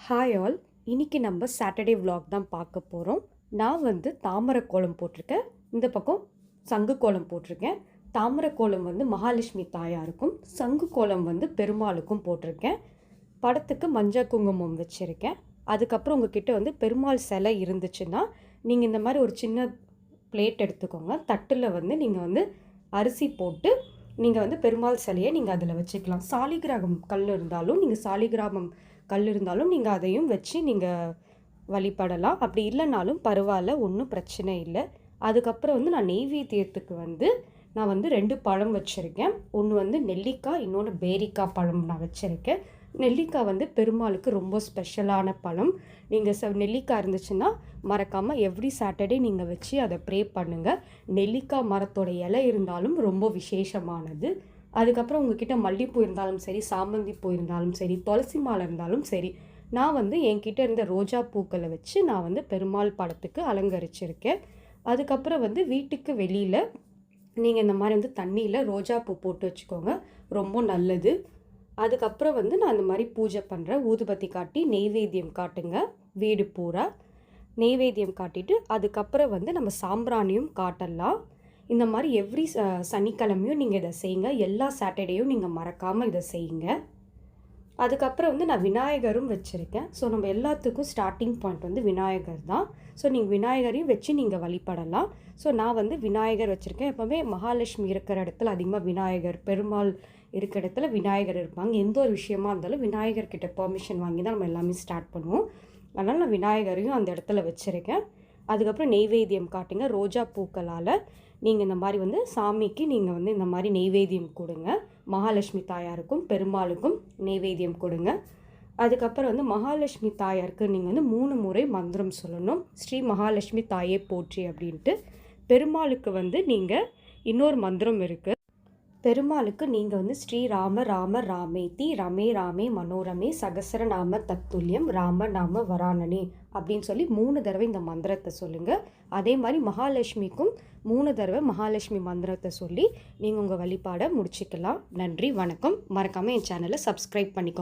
Hi all. இன்றைக்கி நம்ம Saturday vlog தான் பார்க்க போகிறோம். நான் வந்து தாமரை கோலம் போட்டிருக்கேன். இந்த பக்கம் சங்கு கோலம் போட்டிருக்கேன். தாமரை கோலம் வந்து மகாலட்சுமி தாயாருக்கும், சங்கு கோலம் வந்து பெருமாளுக்கும் போட்டிருக்கேன். படத்துக்கு மஞ்சள் குங்குமம் வச்சுருக்கேன். அதுக்கப்புறம் உங்ககிட்ட வந்து பெருமாள் சிலை இருந்துச்சுன்னா நீங்கள் இந்த மாதிரி ஒரு சின்ன பிளேட் எடுத்துக்கோங்க. தட்டில் வந்து நீங்கள் வந்து அரிசி போட்டு நீங்கள் வந்து பெருமாள் சிலையை நீங்கள் அதில் வச்சுக்கலாம். சாலிகிராமம் கல் இருந்தாலும் நீங்கள் அதையும் வச்சு நீங்கள் வழிபடலாம். அப்படி இல்லைனாலும் பரவாயில்ல, ஒன்றும் பிரச்சனை இல்லை. அதுக்கப்புறம் வந்து நான் நெய்வேத்தியத்துக்கு வந்து நான் வந்து 2 பழம் வச்சுருக்கேன். ஒன்று வந்து நெல்லிக்காய், இன்னொன்று பேரிக்காய் பழம் நான் வச்சுருக்கேன். நெல்லிக்காய் வந்து பெருமாளுக்கு ரொம்ப ஸ்பெஷலான பழம். நீங்கள் நெல்லிக்காய் இருந்துச்சுன்னா மறக்காமல் எவ்ரி சாட்டர்டே நீங்கள் வச்சு அதை ப்ரே பண்ணுங்கள். நெல்லிக்காய் மரத்தோட இலை இருந்தாலும் ரொம்ப விசேஷமானது. அதுக்கப்புறம் உங்ககிட்ட மல்லிப்பூ இருந்தாலும் சரி, சாமந்தி பூ இருந்தாலும் சரி, துளசி மாலை இருந்தாலும் சரி, நான் வந்து என்கிட்ட இருந்த ரோஜா பூக்களை வச்சு நான் வந்து பெருமாள் படத்துக்கு அலங்கரிச்சிருக்கேன். அதுக்கப்புறம் வந்து வீட்டுக்கு வெளியில் நீங்கள் இந்த மாதிரி வந்து தண்ணியில் ரோஜா பூ போட்டு வச்சுக்கோங்க, ரொம்ப நல்லது. அதுக்கப்புறம் வந்து நான் இந்த மாதிரி பூஜை பண்ணுறேன். ஊதுபத்தி காட்டி நெய்வேத்தியம் காட்டுங்க. வீடு பூரா நெய்வேத்தியம் காட்டிட்டு அதுக்கப்புறம் வந்து நம்ம சாம்பிராணியும் காட்டலாம். இந்த மாதிரி எவ்ரி சனிக்கிழமையும் நீங்கள் இதை செய்யுங்க. எல்லா சாட்டர்டேயும் நீங்கள் மறக்காமல் இதை செய்யுங்க. அதுக்கப்புறம் வந்து நான் விநாயகரும் வச்சுருக்கேன். ஸோ நம்ம எல்லாத்துக்கும் ஸ்டார்டிங் பாயிண்ட் வந்து விநாயகர் தான். ஸோ நீங்கள் விநாயகரையும் வச்சு நீங்கள் வழிபடலாம். ஸோ நான் வந்து விநாயகர் வச்சுருக்கேன். எப்போவுமே மகாலட்சுமி இருக்கிற இடத்துல அதிகமாக விநாயகர், பெருமாள் இருக்கிற இடத்துல விநாயகர் இருப்பாங்க. எந்த ஒரு விஷயமா இருந்தாலும் விநாயகர்கிட்ட பெர்மிஷன் வாங்கி தான் நம்ம எல்லாமே ஸ்டார்ட் பண்ணுவோம். அதனால் நான் விநாயகரையும் அந்த இடத்துல வச்சுருக்கேன். அதுக்கப்புறம் நெய்வேத்தியம் காட்டுங்க. ரோஜா பூக்களால் நீங்கள் இந்த மாதிரி வந்து சாமிக்கு நீங்கள் வந்து இந்த மாதிரி நெய்வேத்தியம் கொடுங்க. மகாலட்சுமி தாயாருக்கும் பெருமாளுக்கும் நெய்வேத்தியம் கொடுங்க. அதுக்கப்புறம் வந்து மகாலட்சுமி தாயாருக்கு நீங்கள் வந்து 3 முறை மந்திரம் சொல்லணும். ஸ்ரீ மகாலட்சுமி தாயே போற்றி அப்படின்ட்டு. பெருமாளுக்கு வந்து நீங்கள் இன்னொரு மந்திரம் இருக்குது. பெருமாளுக்கு நீங்கள் வந்து ஸ்ரீ ராம ராம ராமேதி ரமே ராமே மனோரமே சகசரநாம தத்துல்யம் ராம நாம வரானனே அப்படின்னு சொல்லி 3 தடவை இந்த மந்திரத்தை சொல்லுங்கள். அதே மாதிரி மகாலட்சுமிக்கும் 3 தடவை மகாலட்சுமி மந்திரத்தை சொல்லி நீங்கள் உங்கள் வழிபாடை முடிச்சுக்கலாம். நன்றி, வணக்கம். மறக்காமல் என் சேனலை சப்ஸ்கிரைப் பண்ணிக்கோங்க.